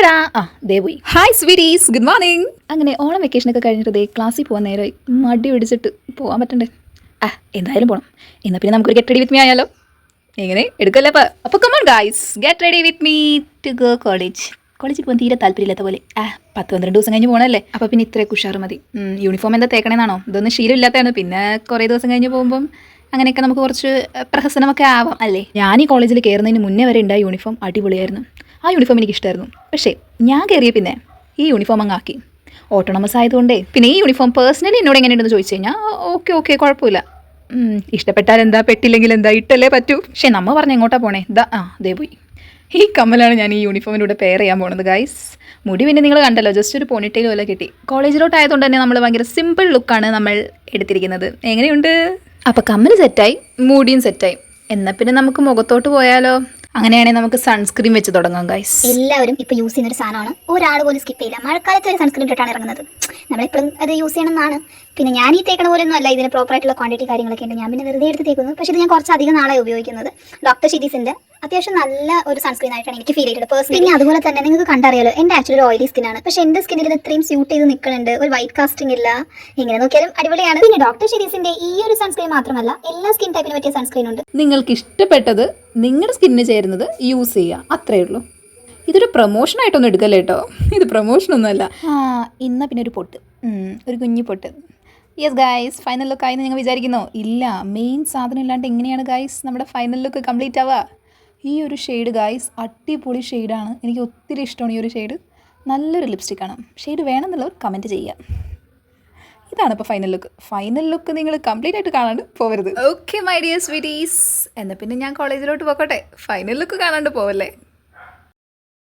എവിടെടാ? ദേ പോയി. Hi sweeties, good morning. അങ്ങനെ ഓണം വെക്കേഷനൊക്കെ കഴിഞ്ഞിട്ട് ദേ ക്ലാസ്സിൽ പോകാൻ നേരമായി. മടി പിടിച്ചിട്ട് പോകാൻ പറ്റണ്ടേ? എന്തായാലും പോകണം. എന്നാൽ പിന്നെ നമുക്കൊരു ഗെറ്റ് റെഡി വിത്ത് മീ ആയാലോ? എങ്ങനെ എടുക്കല്ലേ? അപ്പോൾ come on guys, get ready with me to go college. കോളേജിൽ പോകാൻ തീരെ താല്പര്യമില്ലാത്ത പോലെ. 10-12 ദിവസം കഴിഞ്ഞ് പോകണമല്ലേ? അപ്പോൾ പിന്നെ ഇത്രയൊക്കെ ഉഷാറ് മതി. യൂണിഫോം എന്താ തേക്കണേന്നാണോ? ഇതൊന്നും ശീലമില്ലാത്തതാണ്. പിന്നെ കുറേ ദിവസം കഴിഞ്ഞ് പോകുമ്പം അങ്ങനെയൊക്കെ നമുക്ക് കുറച്ച് പ്രഹസനമൊക്കെ ആവാം അല്ലേ? ഞാൻ ഈ കോളേജിൽ കയറുന്നതിന് മുന്നേ വരെ ഉണ്ടായ യൂണിഫോം അടിപൊളിയായിരുന്നു. ആ യൂണിഫോം എനിക്ക് ഇഷ്ടമായിരുന്നു. പക്ഷേ ഞാൻ കയറിയ പിന്നെ ഈ യൂണിഫോം അങ്ങ് ആക്കി. ഓട്ടോണമസ് ആയതുകൊണ്ടേ പിന്നെ ഈ യൂണിഫോം പേഴ്സണലി എന്നോട് എങ്ങനെയുണ്ടെന്ന് ചോദിച്ചു കഴിഞ്ഞാൽ ഓക്കെ കുഴപ്പമില്ല. ഇഷ്ടപ്പെട്ടാൽ എന്താ, പെട്ടില്ലെങ്കിൽ എന്താ, ഇട്ടല്ലേ പറ്റൂ. പക്ഷേ നമ്മ പറഞ്ഞ് എങ്ങോട്ടാ പോണേ? ദേ പോയി. ഈ കമ്മലാണ് ഞാൻ ഈ യൂണിഫോമിലൂടെ പെയർ ചെയ്യാൻ പോകുന്നത് ഗൈസ്. മുടി പിന്നെ നിങ്ങൾ കണ്ടല്ലോ, ജസ്റ്റ് ഒരു പോണിറ്റെയിൽ പോലെ കിട്ടി. കോളേജിലോട്ടായതുകൊണ്ട് തന്നെ നമ്മൾ ഭയങ്കര സിമ്പിൾ ലുക്കാണ് നമ്മൾ എടുത്തിരിക്കുന്നത്. എങ്ങനെയുണ്ട്? അപ്പോൾ കമ്മൽ സെറ്റായി, മുടിയും സെറ്റായി. എന്നാൽ പിന്നെ നമുക്ക് മുഖത്തോട്ട് പോയാലോ? അങ്ങനെയാണെങ്കിൽ നമുക്ക് സൺസ്ക്രീൻ വെച്ച് തുടങ്ങാം ഗൈസ്. എല്ലാവരും ഇപ്പോൾ യൂസ് ചെയ്യുന്ന ഒരു സാധനമാണ്, ഒരാൾ പോലും സ്കിപ്പ് ചെയ്യില്ല. മഴക്കാലത്ത് ഒരു സൺസ്ക്രീൻ ഇട്ടിട്ടാണ് ഇറങ്ങുന്നത്. നമ്മളെപ്പോഴും അത് യൂസ് ചെയ്യണമെന്നാണ്. പിന്നെ ഞാൻ ഈ തേക്കണ പോലെ ഒന്നും അല്ല, ഇതിന് പ്രോപ്പറായിട്ടുള്ള ക്വാണ്ടിറ്റി കാര്യങ്ങളൊക്കെ ഉണ്ട്. ഞാൻ പിന്നെ വെറുതെ എടുത്ത് തേക്കുന്നു. പക്ഷേ ഇത് ഞാൻ കുറച്ചധികം നാളായി ഉപയോഗിക്കുന്നത്. ഡോക്ടർ ഷിരീസിൻ്റെ അത്യാവശ്യം നല്ല ഒരു സൺസ്ക്രീൻ ആയിട്ടാണ് എനിക്ക് ഫീൽ ചെയ്തത് പേഴ്സണലി. പിന്നെ അതുപോലെ തന്നെ നിങ്ങൾക്ക് കണ്ടറിയാലോ, എൻ്റെ ആക്ച്വലി ഒരു ഓയിലി സ്കിന്നാണ്. പക്ഷേ എൻ്റെ സ്കിന്നിൽ ഇത് ഇത്രയും സ്യൂട്ട് ചെയ്ത് നിൽക്കുന്നുണ്ട്. ഒരു വൈറ്റ് കാസ്റ്റിംഗ് ഇല്ല. എങ്ങനെ നോക്കിയാലും അടിപൊളിയാണ്. പിന്നെ ഡോക്ടർ ഷിരീസിൻ്റെ ഈ ഒരു സൺസ്ക്രീൻ മാത്രമല്ല, എല്ലാ സ്കിൻ ടൈപ്പിന് പറ്റിയ സൺസ്ക്രീൻ ഉണ്ട്. നിങ്ങൾക്ക് ഇഷ്ടപ്പെട്ടത് നിങ്ങളുടെ സ്കിന്നിന് ചേരുന്നത് യൂസ് ചെയ്യുക, അത്രയേ ഉള്ളൂ. ഇതൊരു പ്രൊമോഷനായിട്ടൊന്നും എടുക്കല്ലേ കേട്ടോ, ഇത് പ്രൊമോഷനൊന്നുമല്ല. ഇന്ന് പിന്നെ ഒരു പൊട്ട്, ഒരു കുഞ്ഞു പൊട്ട്. യെസ് ഗൈസ്, ഫൈനൽ ലുക്ക് ആയെന്ന് നിങ്ങൾ വിചാരിക്കുന്നോ? ഇല്ല, മെയിൻ സാധനം ഇല്ലാണ്ട് എങ്ങനെയാണ് ഗൈസ് നമ്മുടെ ഫൈനൽ ലുക്ക് കംപ്ലീറ്റ് ആവുക? ഈ ഒരു ഷെയ്ഡ് ഗൈസ് അടിപൊളി ഷെയ്ഡാണ്. എനിക്ക് ഒത്തിരി ഇഷ്ടമാണ് ഈ ഒരു ഷെയ്ഡ്. നല്ലൊരു ലിപ്സ്റ്റിക്കാണ്. ഷെയ്ഡ് വേണമെന്നുള്ളവർ കമൻറ്റ് ചെയ്യുക. ഇതാണ് ഇപ്പോൾ ഫൈനൽ ലുക്ക്. ഫൈനൽ ലുക്ക് നിങ്ങൾ കംപ്ലീറ്റ് ആയിട്ട് കാണാണ്ട് പോകരുത്. ഓക്കെ മൈ ഡിയർ സ്വീറ്റീസ്, എന്നാൽ പിന്നെ ഞാൻ കോളേജിലോട്ട് പോകട്ടെ. ഫൈനൽ ലുക്ക് കാണാണ്ട് പോവല്ലേ?